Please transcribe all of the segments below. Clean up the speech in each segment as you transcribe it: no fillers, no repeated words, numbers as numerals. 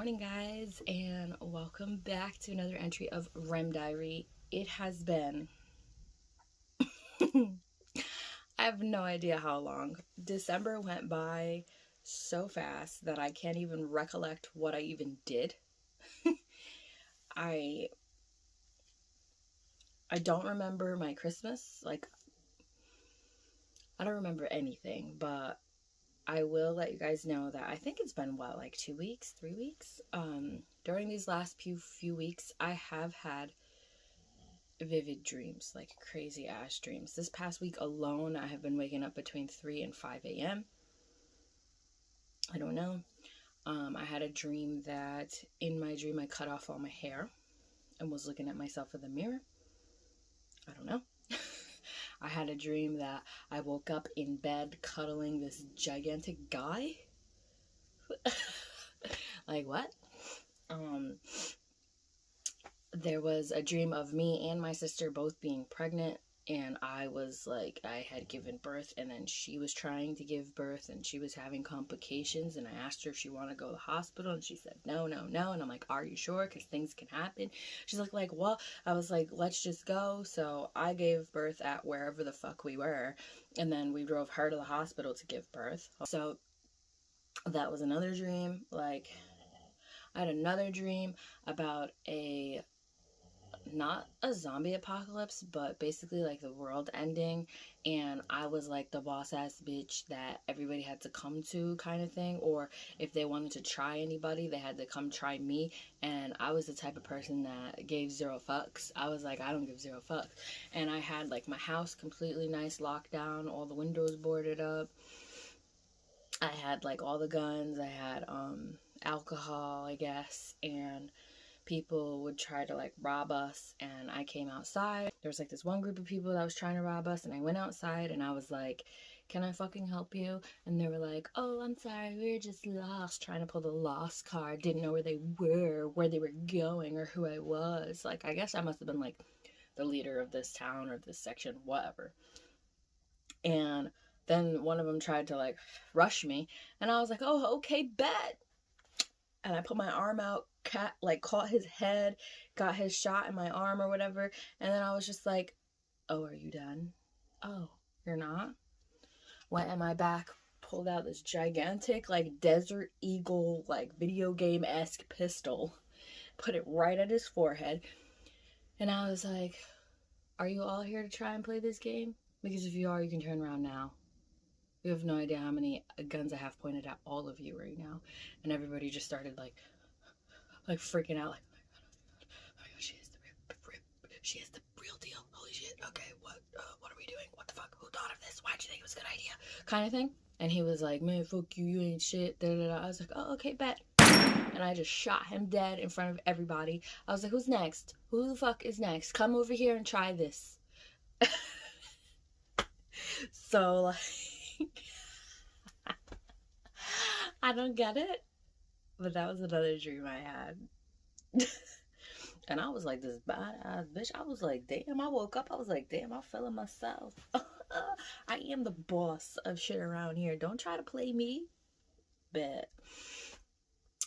morning, guys, and welcome back to another entry of Rem Diary. It has been, I have no idea how long. December went by so fast that I can't even recollect what I even did. I I don't remember my Christmas. I don't remember anything, but I will let you guys know that I think it's been like 2 weeks, 3 weeks. During these last few weeks, I have had vivid dreams, like crazy ass dreams. This past week alone, I have been waking up between 3 and 5 a.m. I don't know. I had a dream that in my dream I cut off all my hair and was looking at myself in the mirror. I don't know. I had a dream that I woke up in bed cuddling this gigantic guy. Like, what? There was a dream of me and my sister both being pregnant, and I had given birth, and then she was trying to give birth and she was having complications, and I asked her if she wanted to go to the hospital, and she said no, and I'm like, are you sure, because things can happen? She's like, well, I was like, let's just go. So I gave birth at wherever the fuck we were, and then we drove her to the hospital to give birth. So that was another dream. Like, I had another dream about not a zombie apocalypse, but basically like the world ending, and I was like the boss ass bitch that everybody had to come to, kind of thing. Or if they wanted to try anybody, they had to come try me, and I was the type of person that gave zero fucks. I was like, I don't give zero fucks. And I had like my house completely nice, locked down, all the windows boarded up. I had like all the guns. I had alcohol, I guess, and people would try to like rob us, and I came outside. There was like this one group of people that was trying to rob us, and I went outside and I was like, can I fucking help you? And they were like, oh, I'm sorry, we were just lost, trying to pull the lost card, didn't know where they were going, or who I was. Like, I guess I must have been like the leader of this town or this section, whatever. And then one of them tried to like rush me, and I was like, oh, okay, bet. And I put my arm out, caught his head, got his shot in my arm or whatever. And then I was just like, oh, are you done? Oh, you're not? Went in my back, pulled out this gigantic, like, Desert Eagle, like, video game-esque pistol, put it right at his forehead. And I was like, are you all here to try and play this game? Because if you are, you can turn around now. You have no idea how many guns I have pointed at all of you right now. And everybody just started like freaking out, like, oh my god, she is the real deal. Holy shit. Okay, what are we doing? What the fuck? Who thought of this? Why'd you think it was a good idea? Kind of thing. And he was like, man, fuck you, you ain't shit. Da, da, da. I was like, oh, okay, bet. And I just shot him dead in front of everybody. I was like, who's next? Who the fuck is next? Come over here and try this. So, like, I don't get it, but that was another dream I had. And I was like this badass bitch. I was like, damn, I woke up, I was like, damn, I'm feeling myself. I am the boss of shit around here. Don't try to play me. Bet.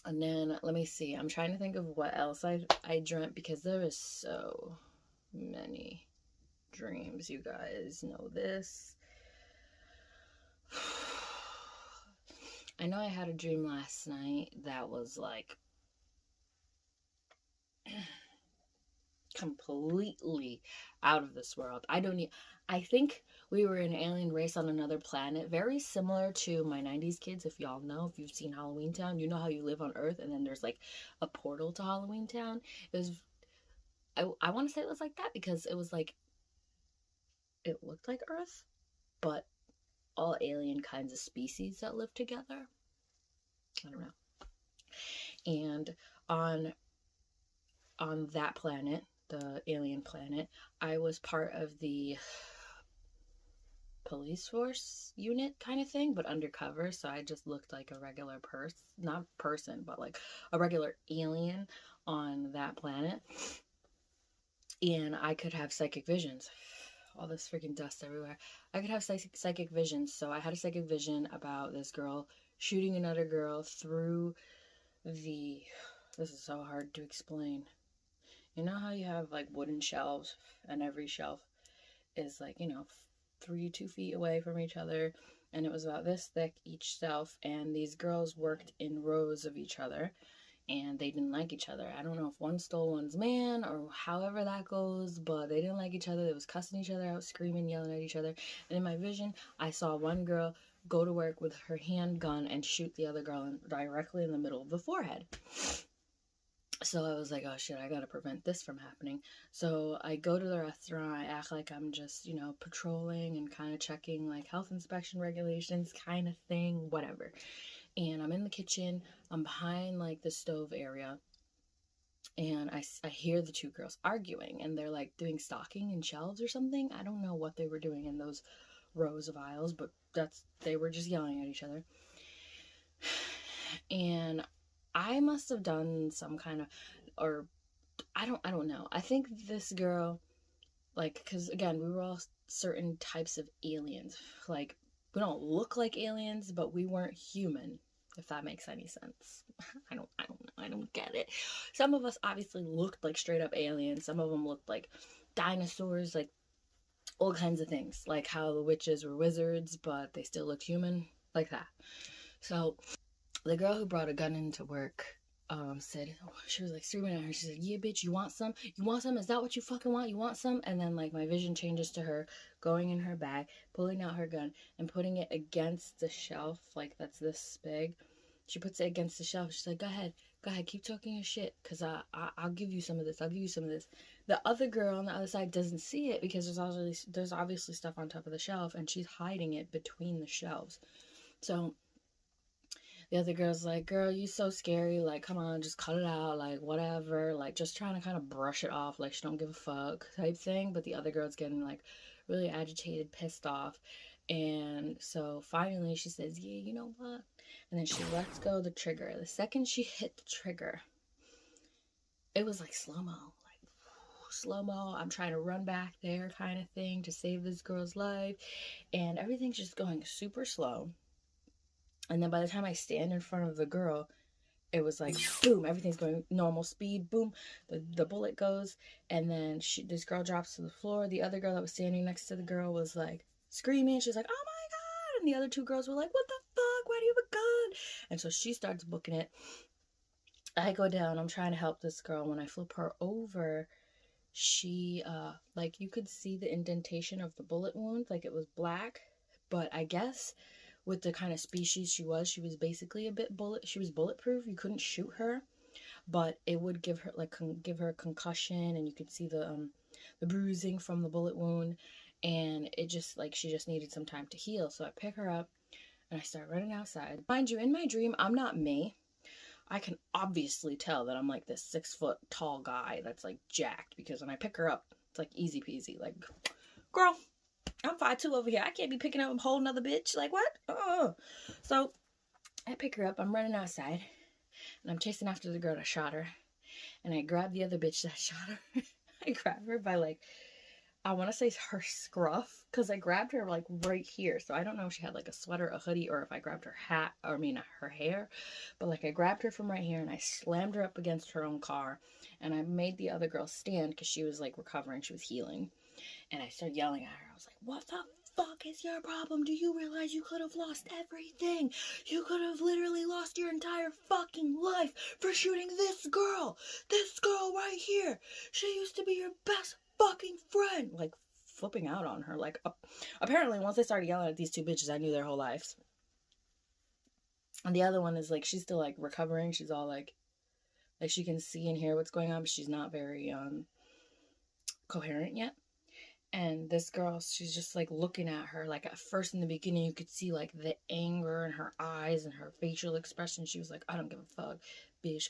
And then, let me see. I'm trying to think of what else I dreamt, because there is so many dreams. You guys know this. I know I had a dream last night that was like completely out of this world. I think we were an alien race on another planet, very similar to my 90s kids. If y'all know, if you've seen Halloween Town, you know how you live on Earth and then there's like a portal to Halloween Town. It was, I want to say it was like that, because it was like, it looked like Earth, but all alien kinds of species that live together. I don't know. And on that planet, the alien planet, I was part of the police force unit kind of thing, but undercover. So I just looked like a regular not person, but like a regular alien on that planet. And I could have psychic visions. All this freaking dust everywhere. I could have psychic visions. So I had a psychic vision about this girl shooting another girl through this is so hard to explain. You know how you have like wooden shelves, and every shelf is like, 2 feet away from each other, and it was about this thick each shelf, and these girls worked in rows of each other, and they didn't like each other. I don't know if one stole one's man or however that goes, but they didn't like each other. They was cussing each other out, screaming, yelling at each other. And in my vision, I saw one girl go to work with her handgun and shoot the other girl directly in the middle of the forehead. So I was like, oh shit, I gotta prevent this from happening. So I go to the restaurant, I act like I'm just, patrolling and kind of checking like health inspection regulations kind of thing, whatever. And I'm in the kitchen, I'm behind like the stove area, and I hear the two girls arguing, and they're like doing stocking and shelves or something. I don't know what they were doing in those rows of aisles, but they were just yelling at each other. And I must have done some kind of, or I don't know. I think this girl, like, because again, we were all certain types of aliens. Like, we don't look like aliens, but we weren't human, if that makes any sense. I don't know. I don't get it. Some of us obviously looked like straight up aliens. Some of them looked like dinosaurs, like all kinds of things. Like how the witches were wizards, but they still looked human, like that. So the girl who brought a gun into work said, she was like screaming at her. She said, yeah, bitch, you want some? You want some? Is that what you fucking want? You want some? And then like my vision changes to her going in her bag, pulling out her gun and putting it against the shelf, like that's this big. She puts it against the shelf. She's like, go ahead, keep talking your shit, because I'll give you some of this. I'll give you some of this. The other girl on the other side doesn't see it because there's obviously stuff on top of the shelf, and she's hiding it between the shelves. So the other girl's like, girl, you so scary, like, come on, just cut it out, like, whatever, like, just trying to kind of brush it off, like, she don't give a fuck type thing. But the other girl's getting like really agitated, pissed off. And so finally she says, yeah, you know what? And then she lets go the trigger. The second she hit the trigger, it was like slow-mo, like slow-mo. I'm trying to run back there kind of thing to save this girl's life, and everything's just going super slow. And then by the time I stand in front of the girl, it was like boom, everything's going normal speed, boom, the bullet goes, and then this girl drops to the floor. The other girl that was standing next to the girl was like screaming. She's like, oh my god. And the other two girls were like, what the fuck, why do you have a gun? And so she starts booking it. I go down, I'm trying to help this girl. When I flip her over, she like you could see the indentation of the bullet wound, like it was black. But I guess with the kind of species she was basically she was bulletproof. You couldn't shoot her, but it would give her a concussion, and you could see the bruising from the bullet wound, and it just like she just needed some time to heal. So I pick her up and I start running outside. Mind you, in my dream, I'm not me. I can obviously tell that I'm like this 6-foot tall guy that's like jacked, because when I pick her up, it's like easy peasy. Like, girl, I'm 5'2" over here. I can't be picking up a whole nother bitch. Like, what? So I pick her up. I'm running outside, and I'm chasing after the girl that shot her. And I grab the other bitch that shot her. I grab her by like, I want to say her scruff, because I grabbed her like right here. So I don't know if she had like a sweater, a hoodie, or if I grabbed her hat, or I mean her hair. But like I grabbed her from right here, and I slammed her up against her own car. And I made the other girl stand because she was like recovering. She was healing. And I started yelling at her. I was like, what the fuck is your problem? Do you realize you could have lost everything? You could have literally lost your entire fucking life for shooting this girl. This girl right here. She used to be your best fucking friend. Like, flipping out on her. Like, apparently once I started yelling at these two bitches, I knew their whole lives. And the other one is like, she's still like recovering. She's all like she can see and hear what's going on, but she's not very coherent yet. And this girl, she's just like looking at her. Like at first in the beginning, you could see like the anger in her eyes and her facial expression. She was like, I don't give a fuck, bitch,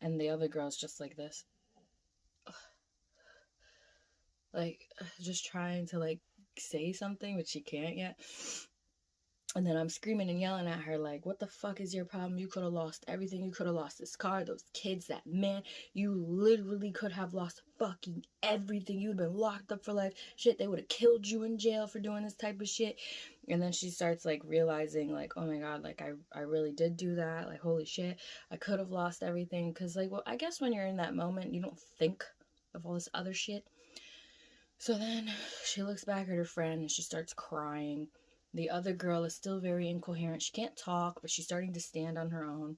And the other girl's just like this. Like, just trying to like say something, but she can't yet. And then I'm screaming and yelling at her, like, what the fuck is your problem? You could have lost everything. You could have lost this car, those kids, that man. You literally could have lost fucking everything. You'd been locked up for life. Shit, they would have killed you in jail for doing this type of shit. And then she starts, like, realizing, like, oh my God, like, I really did do that. Like, holy shit, I could have lost everything. Because, like, well, I guess when you're in that moment, you don't think of all this other shit. So then she looks back at her friend and she starts crying. The other girl is still very incoherent. She can't talk, but she's starting to stand on her own.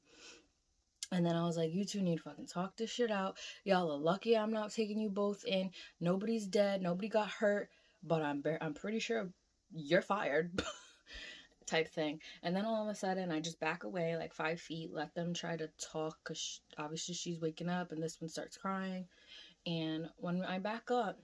And then I was like, you two need to fucking talk this shit out. Y'all are lucky I'm not taking you both in. Nobody's dead. Nobody got hurt. But I'm pretty sure you're fired. Type thing. And then all of a sudden, I just back away like 5 feet, let them try to talk, because obviously she's waking up, and this one starts crying. And when I back up,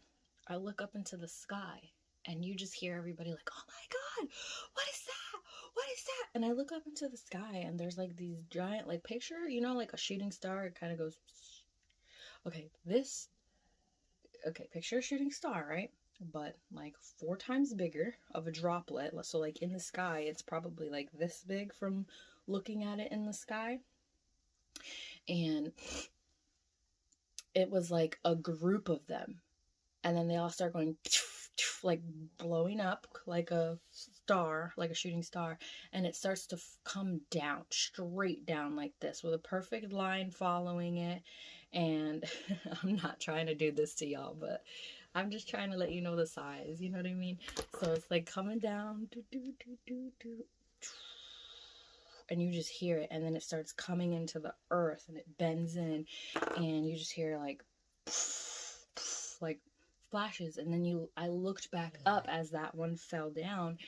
I look up into the sky, and you just hear everybody like, oh my God, what is that? What is that? And I look up into the sky, and there's like these giant, like, picture, you know, like a shooting star. It kind of goes, okay, picture a shooting star, right? But like 4 times bigger of a droplet. So like in the sky, it's probably like this big from looking at it in the sky. And it was like a group of them. And then they all start going, like, blowing up like a star, like a shooting star. And it starts to come down, straight down like this, with a perfect line following it. And I'm not trying to do this to y'all, but I'm just trying to let you know the size, you know what I mean? So it's like coming down, and you just hear it, and then it starts coming into the earth, and it bends in, and you just hear like flashes. And then I looked back up as that one fell down.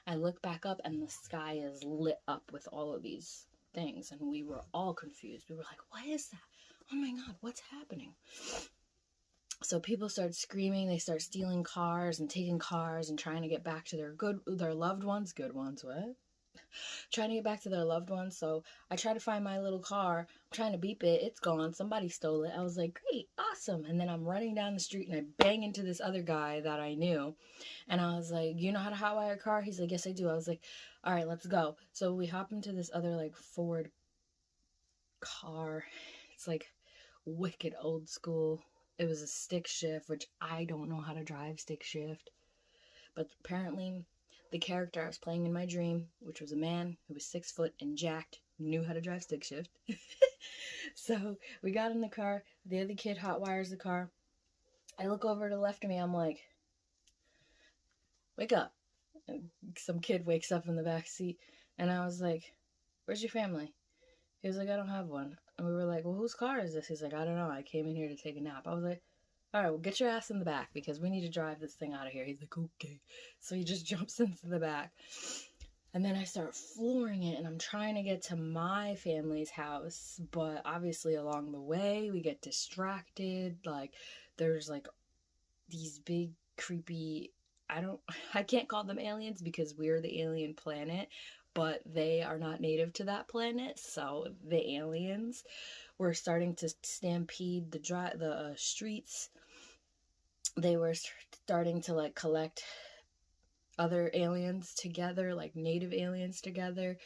I looked back up, and the sky is lit up with all of these things, and we were all confused. We were like, what is that? Oh my God, what's happening? So people start screaming. They start stealing cars and taking cars and trying to get back to their loved ones. Good ones, what? Trying to get back to their loved ones. So I try to find my little car. I'm trying to beep it. It's gone. Somebody stole it. I was like, great, awesome. And then I'm running down the street, and I bang into this other guy that I knew. And I was like, you know how to hotwire a car? He's like, yes, I do. I was like, all right, let's go. So we hop into this other like Ford car. It's like wicked old school. It was a stick shift, which I don't know how to drive stick shift. But apparently the character I was playing in my dream, which was a man who was 6 foot and jacked, knew how to drive stick shift. So we got in the car. The other kid hotwires the car. I look over to the left of me. I'm like, wake up. And some kid wakes up in the back seat. And I was like, where's your family? He was like, I don't have one. And we were like, well, whose car is this? He's like, I don't know. I came in here to take a nap. I was like, all right, well, get your ass in the back, because we need to drive this thing out of here. He's like, okay. So he just jumps into the back. And then I start flooring it, and I'm trying to get to my family's house. But obviously along the way, we get distracted. Like, there's like these big, creepy, I can't call them aliens because we're the alien planet, but they are not native to that planet. So the aliens were starting to stampede the streets. They were starting to like collect other aliens together, like native aliens together,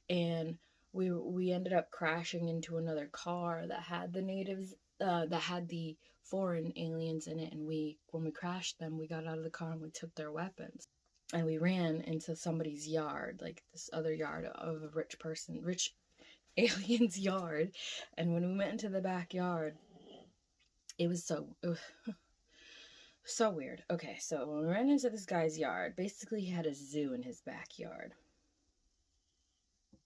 and we ended up crashing into another car that had the natives, that had the foreign aliens in it. And when we crashed them, we got out of the car and we took their weapons, and we ran into somebody's yard, like this other yard of a rich alien's yard. And when we went into the backyard, it was so weird. Okay, so when we ran into this guy's yard, basically he had a zoo in his backyard.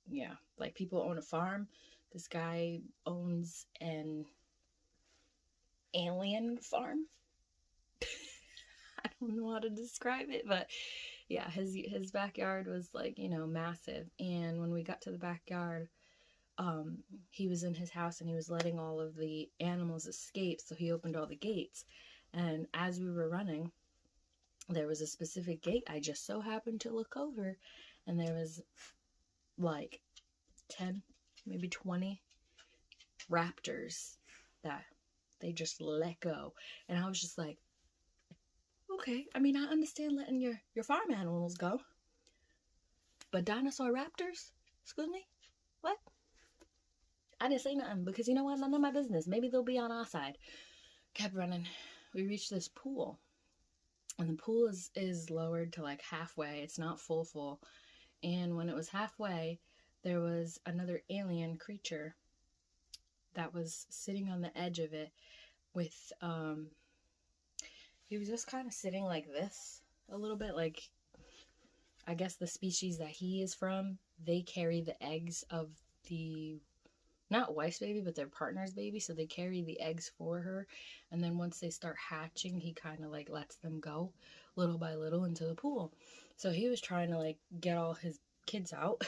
Yeah, like people own a farm. This guy owns an alien farm. I don't know how to describe it, but yeah, his backyard was like, massive. And when we got to the backyard, he was in his house and he was letting all of the animals escape, so he opened all the gates. And as we were running, there was a specific gate I just so happened to look over, and there was like 10, maybe 20 raptors that they just let go. And I was just like, okay, I mean, I understand letting your farm animals go, But dinosaur raptors? Excuse me? What? I didn't say nothing because you know what? None of my business. Maybe they'll be on our side. Kept running. We reached this pool. And the pool is lowered to like halfway. It's not full. And when it was halfway, there was another alien creature that was sitting on the edge of it with, he was just kind of sitting like this a little bit. Like, I guess the species that he is from, they carry the eggs of the, not wife's baby, but their partner's baby. So they carry the eggs for her. And then once they start hatching, he kind of like lets them go little by little into the pool. So he was trying to like get all his kids out.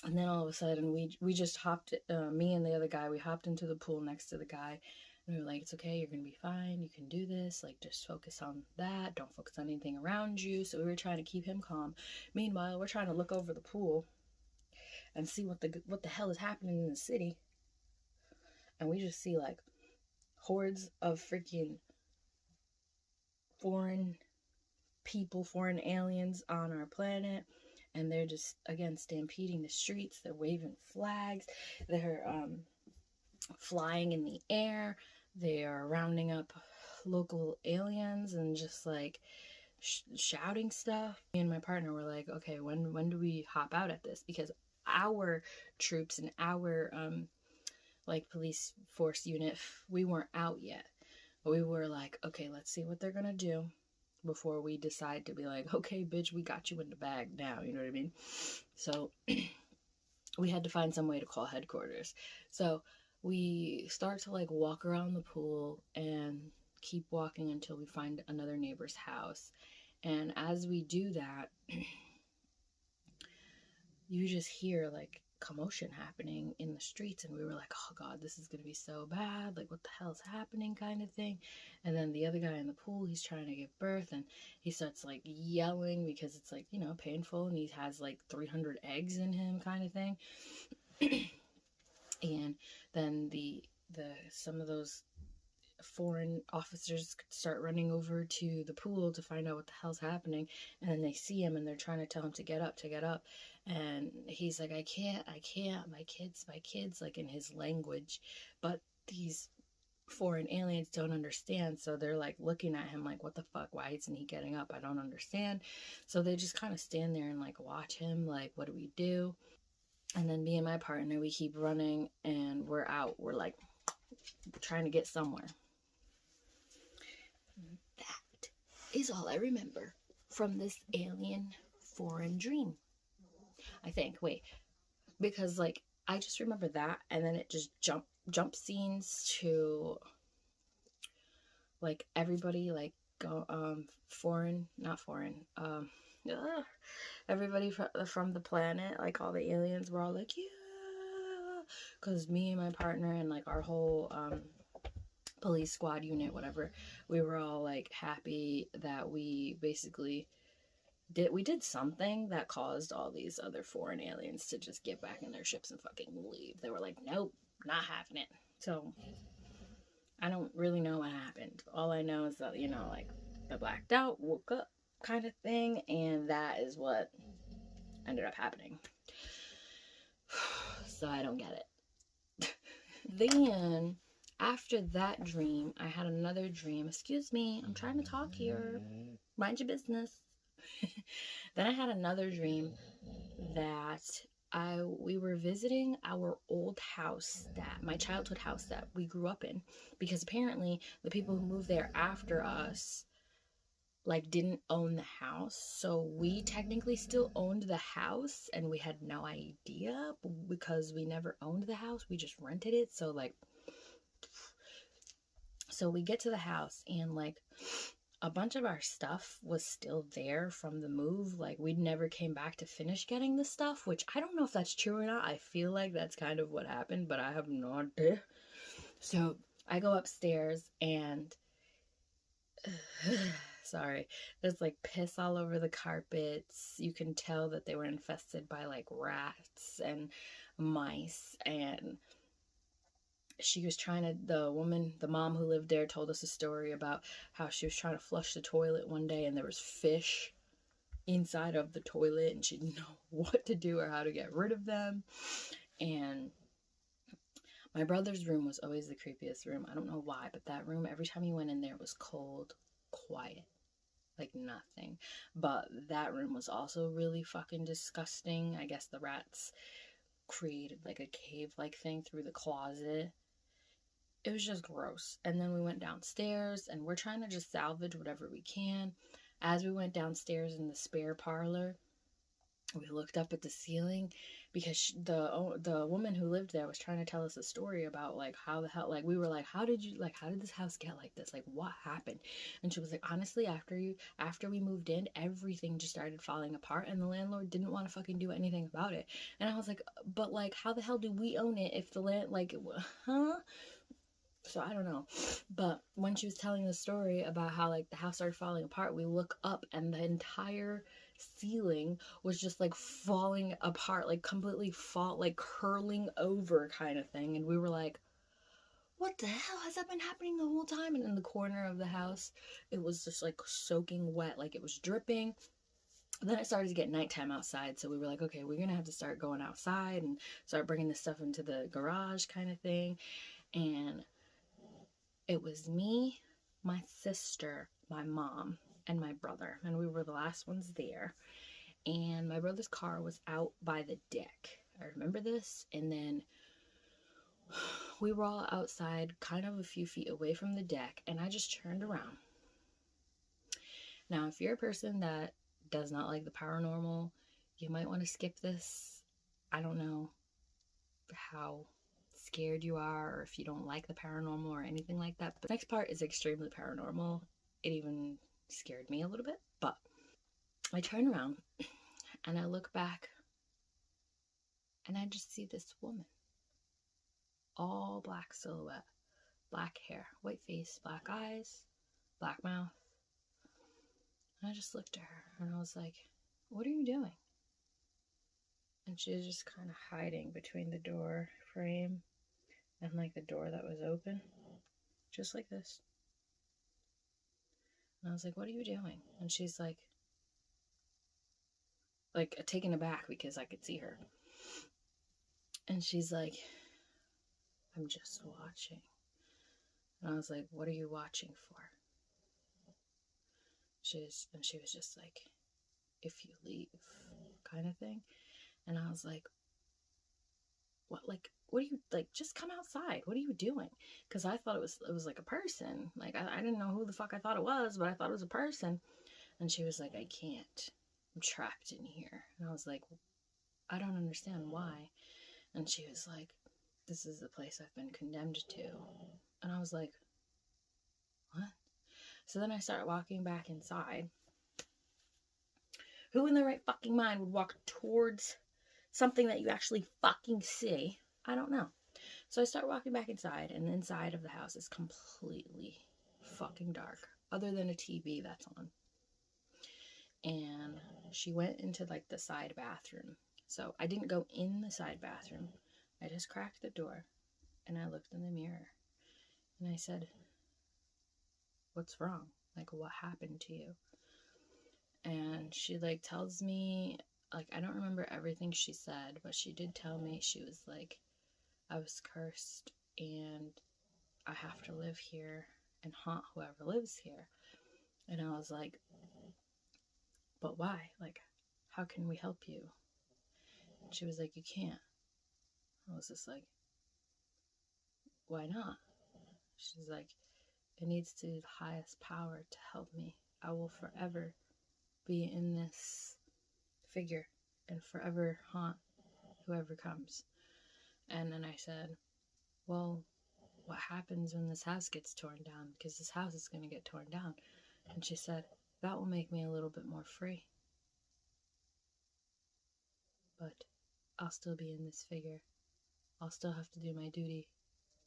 And then all of a sudden we just hopped, me and the other guy, we hopped into the pool next to the guy. And we were like, it's okay, you're going to be fine. You can do this. Like, just focus on that. Don't focus on anything around you. So we were trying to keep him calm. Meanwhile, we're trying to look over the pool and see what the hell is happening in the city. And we just see, like, hordes of freaking foreign people, foreign aliens on our planet. And they're just, again, stampeding the streets. They're waving flags. They're flying in the air. They are rounding up local aliens and just like shouting stuff. Me and my partner were like, okay, when do we hop out at this? Because our troops and our like police force unit, we weren't out yet. But we were like, okay, let's see what they're gonna do before we decide to be like, okay, bitch, we got you in the bag now. You know what I mean? So we had to find some way to call headquarters. So we start to like walk around the pool and keep walking until we find another neighbor's house. And as we do that, you just hear like commotion happening in the streets. And we were like, oh God, this is going to be so bad. Like, what the hell is happening kind of thing. And then the other guy in the pool, he's trying to give birth and he starts like yelling because it's like, you know, painful. And he has like 300 eggs in him kind of thing. And then some of those foreign officers start running over to the pool to find out what the hell's happening. And then they see him and they're trying to tell him to get up. And he's like, I can't, my kids, like in his language. But these foreign aliens don't understand. So they're like looking at him like, what the fuck? Why isn't he getting up? I don't understand. So they just kind of stand there and like watch him. Like, what do we do? And then me and my partner, we keep running and we're out. We're like trying to get somewhere. That is all I remember from this alien foreign dream. I think. Wait. Because like I just remember that and then it just jump scenes to like everybody like go everybody from the planet, like all the aliens were all like, yeah, because me and my partner and like our whole police squad unit, whatever, we were all like happy that we basically did something that caused all these other foreign aliens to just get back in their ships and fucking leave. They were like, nope, not having it. So I don't really know what happened. All I know is that, you know, like I blacked out, woke up kind of thing, and that is what ended up happening. So I don't get it. Then after that dream, I had another dream. Excuse me, I'm trying to talk here. Mind your business. Then I had another dream that we were visiting our old house, that my childhood house that we grew up in, because apparently the people who moved there after us like didn't own the house. So we technically still owned the house and we had no idea because we never owned the house. We just rented it. So we get to the house and like a bunch of our stuff was still there from the move. Like we never came back to finish getting the stuff, which I don't know if that's true or not. I feel like that's kind of what happened, but I have no idea. So I go upstairs and sorry, there's like piss all over the carpets. You can tell that they were infested by like rats and mice. And she was the mom who lived there told us a story about how she was trying to flush the toilet one day and there was fish inside of the toilet, and she didn't know what to do or how to get rid of them. And my brother's room was always the creepiest room. I don't know why, but that room, every time you went in there, it was cold, quiet, like nothing. But that room was also really fucking disgusting. I guess the rats created like a cave-like thing through the closet. It was just gross. And then we went downstairs, and we're trying to just salvage whatever we can. As we went downstairs in the spare parlor, we looked up at the ceiling because the woman who lived there was trying to tell us a story about like how the hell, like we were like, how did this house get like this, like what happened? And she was like, honestly, after we moved in, everything just started falling apart, and the landlord didn't want to fucking do anything about it. And I was like, but like how the hell do we own it if the land, like, huh? So I don't know. But when she was telling the story about how like the house started falling apart, we look up and the entire ceiling was just like falling apart, like completely like curling over kind of thing. And we were like, what the hell has that been happening the whole time? And in the corner of the house, it was just like soaking wet, like it was dripping. Then it started to get nighttime outside, so we were like, okay, we're gonna have to start going outside and start bringing this stuff into the garage kind of thing. And it was me, my sister, my mom, and my brother, and we were the last ones there. And my brother's car was out by the deck. I remember this. And then we were all outside, kind of a few feet away from the deck, and I just turned around. Now, if you're a person that does not like the paranormal, you might want to skip this. I don't know how scared you are, or if you don't like the paranormal or anything like that. But the next part is extremely paranormal. It even scared me a little bit. But I turn around and I look back and I just see this woman. All black silhouette, black hair, white face, black eyes, black mouth. And I just looked at her and I was like, what are you doing? And she was just kind of hiding between the door frame and like the door that was open, just like this. And I was like, what are you doing? And she's like taken aback because I could see her. And she's like, I'm just watching. And I was like, what are you watching for? She was just like, if you leave, kind of thing. And I was like, what are you, like, just come outside. What are you doing? Because I thought it was like a person. Like, I didn't know who the fuck I thought it was, but I thought it was a person. And she was like, I can't. I'm trapped in here. And I was like, I don't understand why. And she was like, this is the place I've been condemned to. And I was like, what? So then I started walking back inside. Who in their right fucking mind would walk towards something that you actually fucking see? I don't know. So I start walking back inside, and the inside of the house is completely fucking dark, other than a TV that's on. And she went into like the side bathroom. So I didn't go in the side bathroom. I just cracked the door and I looked in the mirror and I said, what's wrong? Like, what happened to you? And she like tells me, like, I don't remember everything she said, but she did tell me, she was like, I was cursed and I have to live here and haunt whoever lives here. And I was like, but why? Like, how can we help you? And she was like, you can't. I was just like, why not? She's like, it needs to be the highest power to help me. I will forever be in this figure and forever haunt whoever comes. And then I said, well, what happens when this house gets torn down? Because this house is going to get torn down. And she said, that will make me a little bit more free. But I'll still be in this figure. I'll still have to do my duty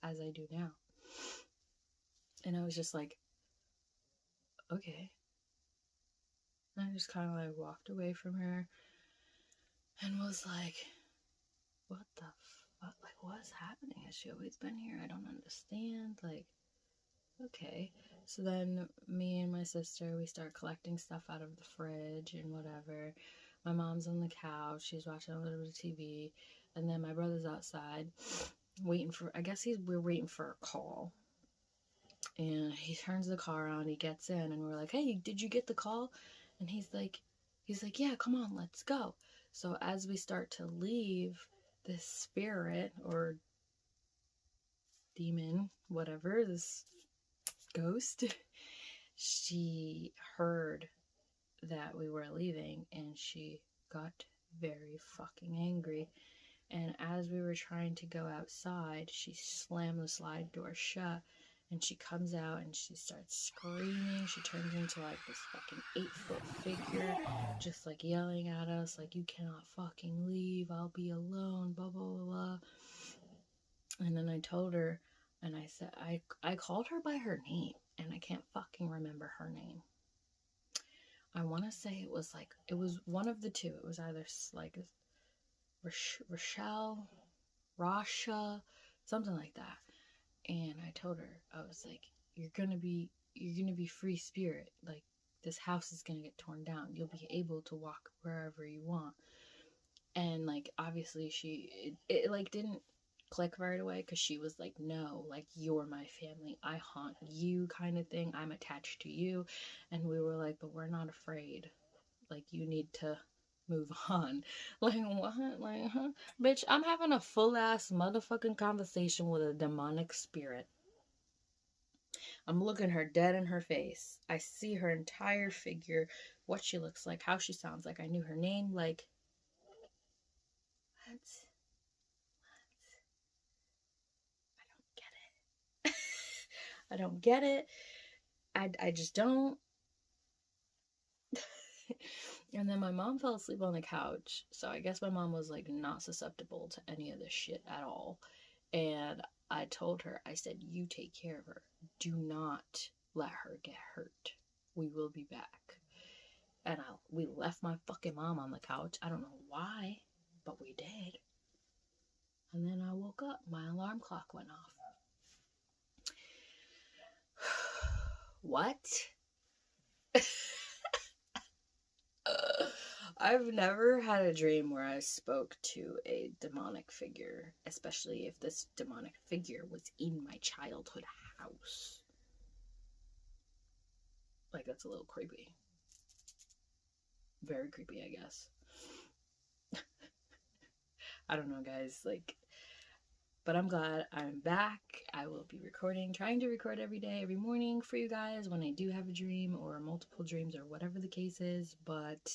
as I do now. And I was just like, okay. And I just kind of like walked away from her and was like, what the fuck? Like, what's happening? Has she always been here? I don't understand. Like, okay. So then me and my sister, we start collecting stuff out of the fridge and whatever. My mom's on the couch, she's watching a little bit of TV, and then my brother's outside waiting for, I guess we're waiting for a call. And he turns the car on, he gets in, and we're like, hey, did you get the call? And he's like, yeah, come on, let's go. So as we start to leave, this spirit or demon, whatever, this ghost, she heard that we were leaving and she got very fucking angry. And as we were trying to go outside, she slammed the slide door shut and she comes out and she starts screaming. She turns into like this fucking 8-foot figure, just like yelling at us, like, you cannot fucking leave, I'll be alone, blah, blah, blah, blah. And then I told her, and I said, I called her by her name, and I can't fucking remember her name. I want to say it was one of the two. It was either like Rochelle, Rasha, something like that. And I told her, I was like, you're gonna be free spirit. Like, this house is gonna get torn down. You'll be able to walk wherever you want. And like, obviously it like didn't click right away, because she was like, no, like, you're my family, I haunt you, kind of thing, I'm attached to you. And we were like, but we're not afraid, like, you need to move on. Like, what? Like, huh? Bitch, I'm having a full ass motherfucking conversation with a demonic spirit. I'm looking her dead in her face. I see her entire figure, what she looks like, how she sounds like, I knew her name. Like, what? I don't get it. I just don't. And then my mom fell asleep on the couch. So I guess my mom was like not susceptible to any of this shit at all. And I told her, I said, you take care of her. Do not let her get hurt. We will be back. And we left my fucking mom on the couch. I don't know why, but we did. And then I woke up. My alarm clock went off. What? I've never had a dream where I spoke to a demonic figure, especially if this demonic figure was in my childhood house. Like, that's a little creepy. Very creepy, I guess. I don't know, guys. Like, but I'm glad I'm back. I will be trying to record every day, every morning for you guys when I do have a dream or multiple dreams or whatever the case is. But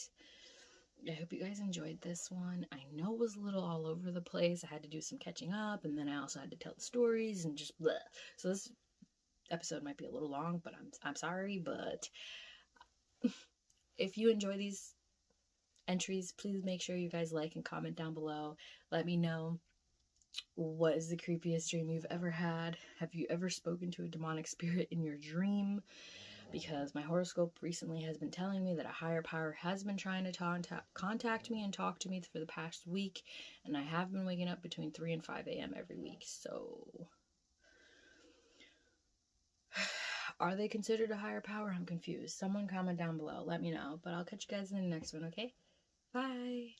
I hope you guys enjoyed this one. I know it was a little all over the place. I had to do some catching up, and then I also had to tell the stories and just blah. So this episode might be a little long, but I'm sorry. But if you enjoy these entries, please make sure you guys like and comment down below. Let me know, what is the creepiest dream you've ever had? Have you ever spoken to a demonic spirit in your dream? Because my horoscope recently has been telling me that a higher power has been trying to contact me and talk to me for the past week, and I have been waking up between 3 and 5 a.m. every week. So are they considered a higher power? I'm confused. Someone comment down below, let me know. But I'll catch you guys in the next one, okay? Bye.